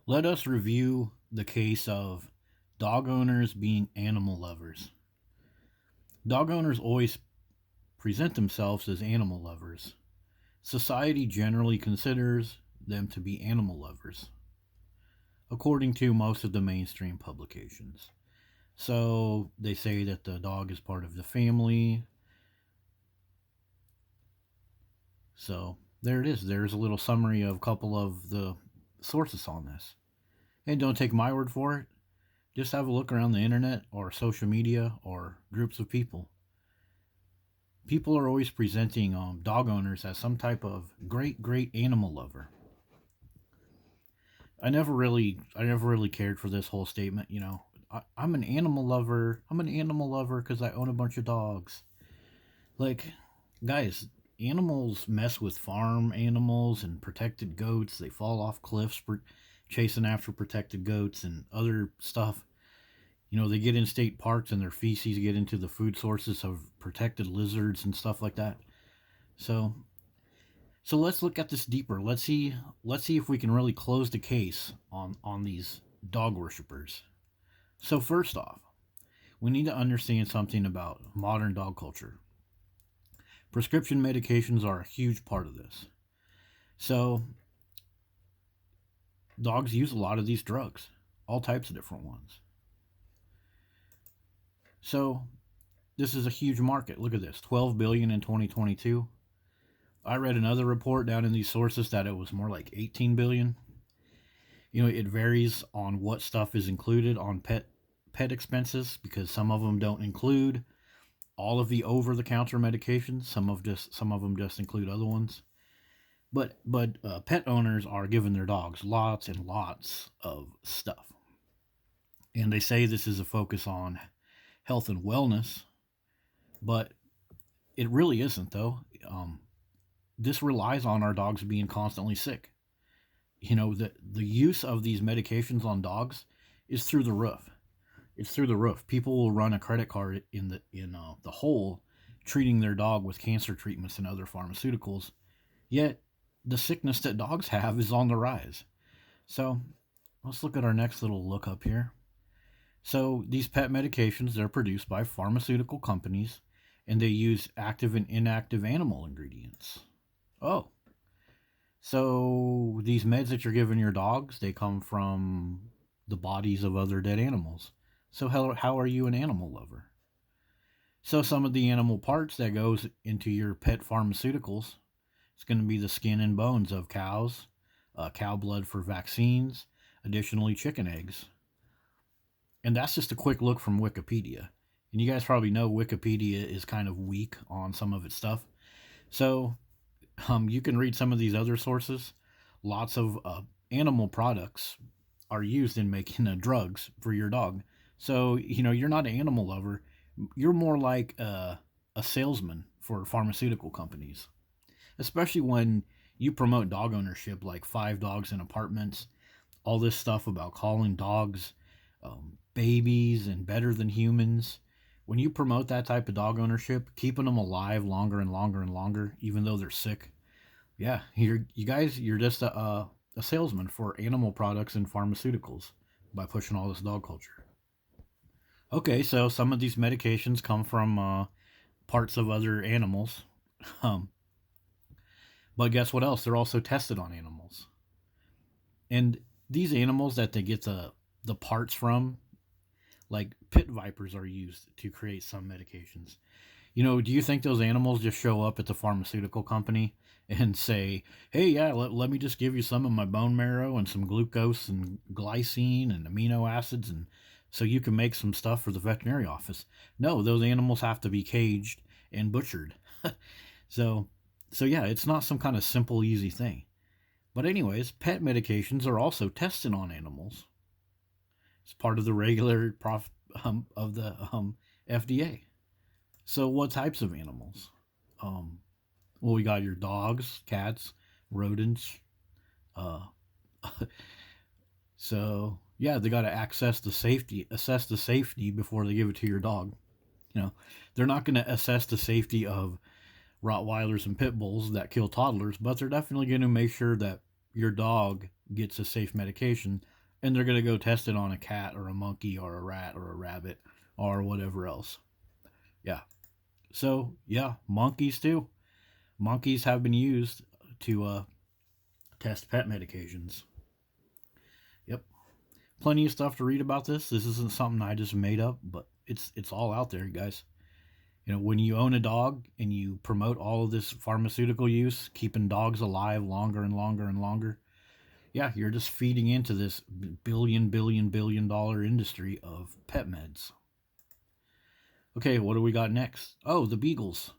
Let us review the case of dog owners being animal lovers. Dog owners always present themselves as animal lovers. Society generally considers them to be animal lovers, according to most of the mainstream publications. So they say that the dog is part of the family. So there it is. There's a little summary of a couple of the sources on this. And don't take my word for it. Just have a look around the internet or social media or groups of people. People are always presenting dog owners as some type of great animal lover. I never really cared for this whole statement. I'm an animal lover. I'm an animal lover because I own a bunch of dogs. Like, guys, animals mess with farm animals and protected goats. They fall off cliffs for chasing after protected goats and other stuff. They get in state parks and their feces get into the food sources of protected lizards and stuff like that. So, so let's look at this deeper. Let's see if we can really close the case on these dog worshippers. So first off, we need to understand something about modern dog culture. Prescription medications are a huge part of this. So, dogs use a lot of these drugs, all types of different ones. So, this is a huge market. Look at this, 12 billion in 2022. I read another report down in these sources that it was more like 18 billion. It varies on what stuff is included on pet expenses because some of them don't include all of the over-the-counter medications. Some of them just include other ones. But pet owners are giving their dogs lots and lots of stuff, and they say this is a focus on health and wellness, but it really isn't though. This relies on our dogs being constantly sick. The use of these medications on dogs is through the roof. It's through the roof. People will run a credit card in the hole, treating their dog with cancer treatments and other pharmaceuticals. Yet the sickness that dogs have is on the rise. So let's look at our next little look up here. So these pet medications, they're produced by pharmaceutical companies and they use active and inactive animal ingredients. Oh, so these meds that you're giving your dogs, they come from the bodies of other dead animals. So how are you an animal lover? So some of the animal parts that goes into your pet pharmaceuticals, it's going to be the skin and bones of cows, cow blood for vaccines, additionally chicken eggs. And that's just a quick look from Wikipedia. And you guys probably know Wikipedia is kind of weak on some of its stuff. So you can read some of these other sources. Lots of animal products are used in making drugs for your dog. So, you're not an animal lover. You're more like a salesman for pharmaceutical companies, especially when you promote dog ownership like 5 dogs in apartments, all this stuff about calling dogs babies and better than humans. When you promote that type of dog ownership, keeping them alive longer and longer and longer, even though they're sick, yeah, you're just a salesman for animal products and pharmaceuticals by pushing all this dog culture. Okay, so some of these medications come from parts of other animals, um, but guess what else? They're also tested on animals, and these animals that they get the parts from, like pit vipers, are used to create some medications. Do you think those animals just show up at the pharmaceutical company and say, hey, yeah, let me just give you some of my bone marrow and some glucose and glycine and amino acids and so you can make some stuff for the veterinary office? No, those animals have to be caged and butchered. so, so yeah, it's not some kind of simple, easy thing. But anyways, pet medications are also tested on animals. It's part of the regular of the FDA. So, what types of animals? Um, well, we got your dogs, cats, rodents. Uh, so yeah, they got to assess the safety before they give it to your dog. You know, they're not going to assess the safety of Rottweilers and pit bulls that kill toddlers, but they're definitely going to make sure that your dog gets a safe medication, and they're going to go test it on a cat or a monkey or a rat or a rabbit or whatever else. Yeah. So, yeah, monkeys too. Monkeys have been used to test pet medications. Yep. Plenty of stuff to read about this. This isn't something I just made up, but it's all out there, guys. You know, when you own a dog and you promote all of this pharmaceutical use, keeping dogs alive longer and longer and longer, yeah, you're just feeding into this billion dollar industry of pet meds. Okay, what do we got next? Oh, the beagles.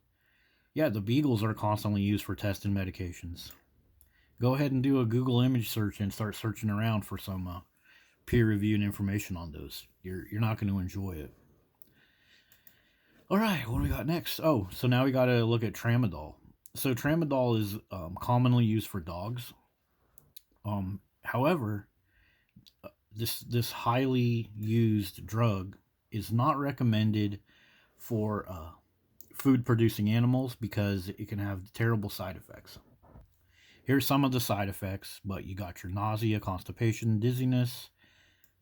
Yeah, the beagles are constantly used for testing medications. Go ahead and do a Google image search and start searching around for some peer-reviewed information on those. You're not going to enjoy it. All right, what do we got next? Oh, so now we got to look at tramadol. So tramadol is commonly used for dogs. However, this highly used drug is not recommended for food-producing animals because it can have terrible side effects. Here's some of the side effects, but you got your nausea, constipation, dizziness,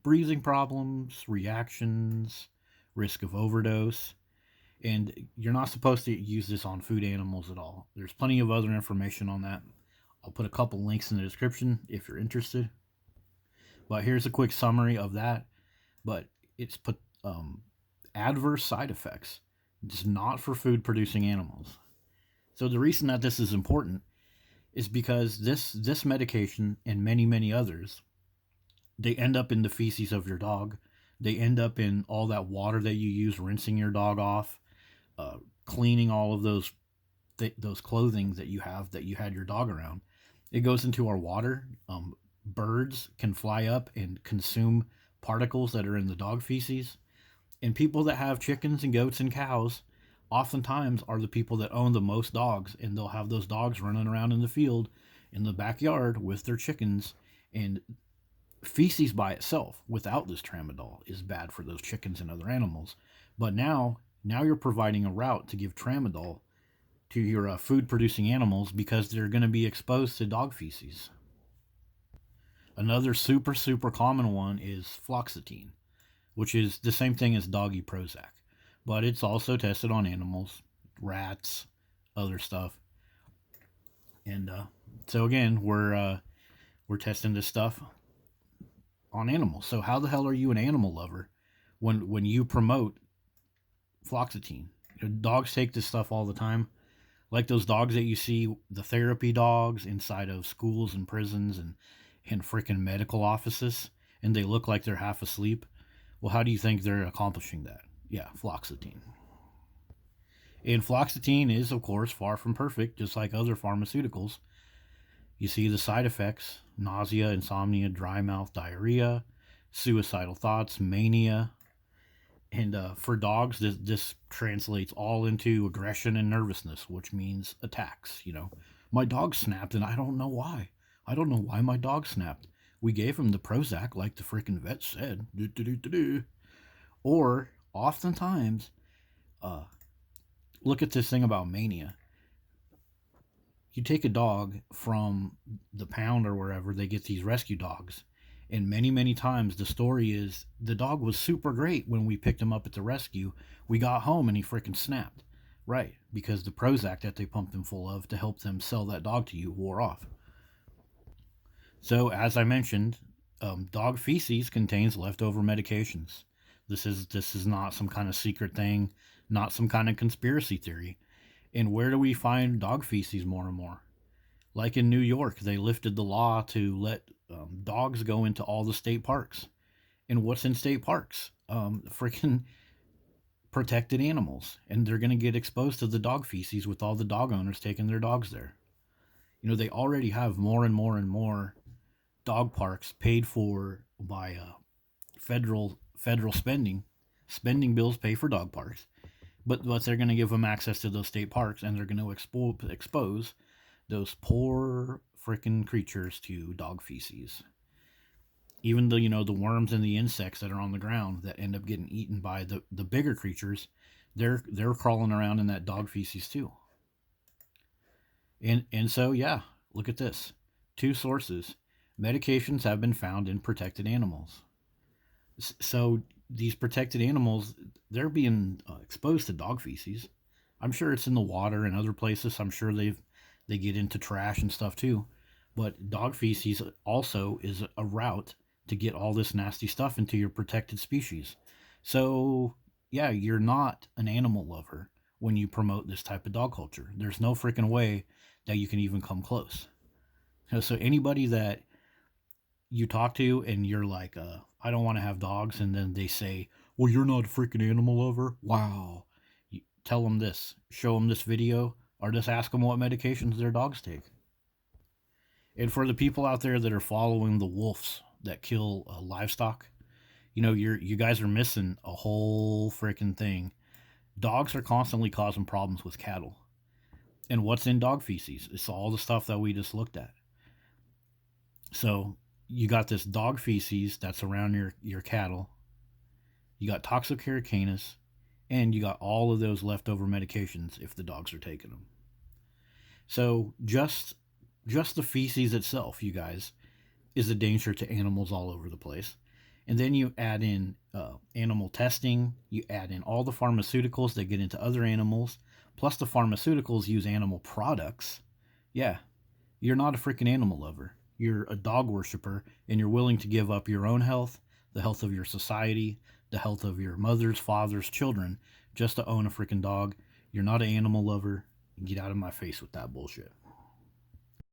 breathing problems, reactions, risk of overdose, and you're not supposed to use this on food animals at all. There's plenty of other information on that. I'll put a couple links in the description if you're interested. But here's a quick summary of that. But it's put adverse side effects. It's not for food producing animals. So the reason that this is important is because this medication and many others, they end up in the feces of your dog. They end up in all that water that you use rinsing your dog off, cleaning all of those clothing that you had your dog around. It goes into our water. Birds can fly up and consume particles that are in the dog feces. And people that have chickens and goats and cows oftentimes are the people that own the most dogs, and they'll have those dogs running around in the field in the backyard with their chickens, and feces by itself without this tramadol is bad for those chickens and other animals. But now you're providing a route to give tramadol to your food producing animals because they're going to be exposed to dog feces. Another super common one is fluoxetine, which is the same thing as doggy Prozac, but it's also tested on animals, rats, other stuff. And so again, we're testing this stuff on animals. So how the hell are you an animal lover when you promote fluoxetine? You know, dogs take this stuff all the time, like those dogs that you see, the therapy dogs inside of schools and prisons and freaking medical offices, and they look like they're half asleep. Well, how do you think they're accomplishing that? Yeah, fluoxetine. And fluoxetine is, of course, far from perfect, just like other pharmaceuticals. You see the side effects: nausea, insomnia, dry mouth, diarrhea, suicidal thoughts, mania. And for dogs, this translates all into aggression and nervousness, which means attacks. You know, my dog snapped, and I don't know why. I don't know why my dog snapped. We gave him the Prozac like the freaking vet said. Or oftentimes, look at this thing about mania. You take a dog from the pound or wherever they get these rescue dogs, and many times the story is the dog was super great when we picked him up at the rescue. We got home and he freaking snapped. Right, because the Prozac that they pumped him full of to help them sell that dog to you wore off. So, as I mentioned, dog feces contains leftover medications. This is not some kind of secret thing, not some kind of conspiracy theory. And where do we find dog feces more and more? Like in New York, they lifted the law to let dogs go into all the state parks. And what's in state parks? Freaking protected animals. And they're going to get exposed to the dog feces with all the dog owners taking their dogs there. You know, they already have more and more dog parks paid for by federal spending bills pay for dog parks, but they're going to give them access to those state parks, and they're going to expose those poor freaking creatures to dog feces. Even the worms and the insects that are on the ground that end up getting eaten by the bigger creatures, they're crawling around in that dog feces too. And so yeah, look at this. Two sources: Medications have been found in protected animals. So these protected animals, they're being exposed to dog feces. I'm sure it's in the water and other places. I'm sure they get into trash and stuff too. But dog feces also is a route to get all this nasty stuff into your protected species. So yeah, you're not an animal lover when you promote this type of dog culture. There's no freaking way that you can even come close. So anybody that you talk to and you're like, I don't want to have dogs, and then they say, well, you're not a freaking animal lover. Wow. You tell them this, show them this video, or just ask them what medications their dogs take. And for the people out there that are following the wolves that kill livestock, you guys are missing a whole freaking thing. Dogs are constantly causing problems with cattle. And what's in dog feces? It's all the stuff that we just looked at. So you got this dog feces that's around your cattle. You got toxocaricanus, and you got all of those leftover medications if the dogs are taking them. So just the feces itself, you guys, is a danger to animals all over the place. And then you add in animal testing, you add in all the pharmaceuticals that get into other animals, plus the pharmaceuticals use animal products. Yeah, you're not a freaking animal lover. You're a dog worshiper, and you're willing to give up your own health, the health of your society, the health of your mother's, father's, children, just to own a freaking dog. You're not an animal lover. Get out of my face with that bullshit.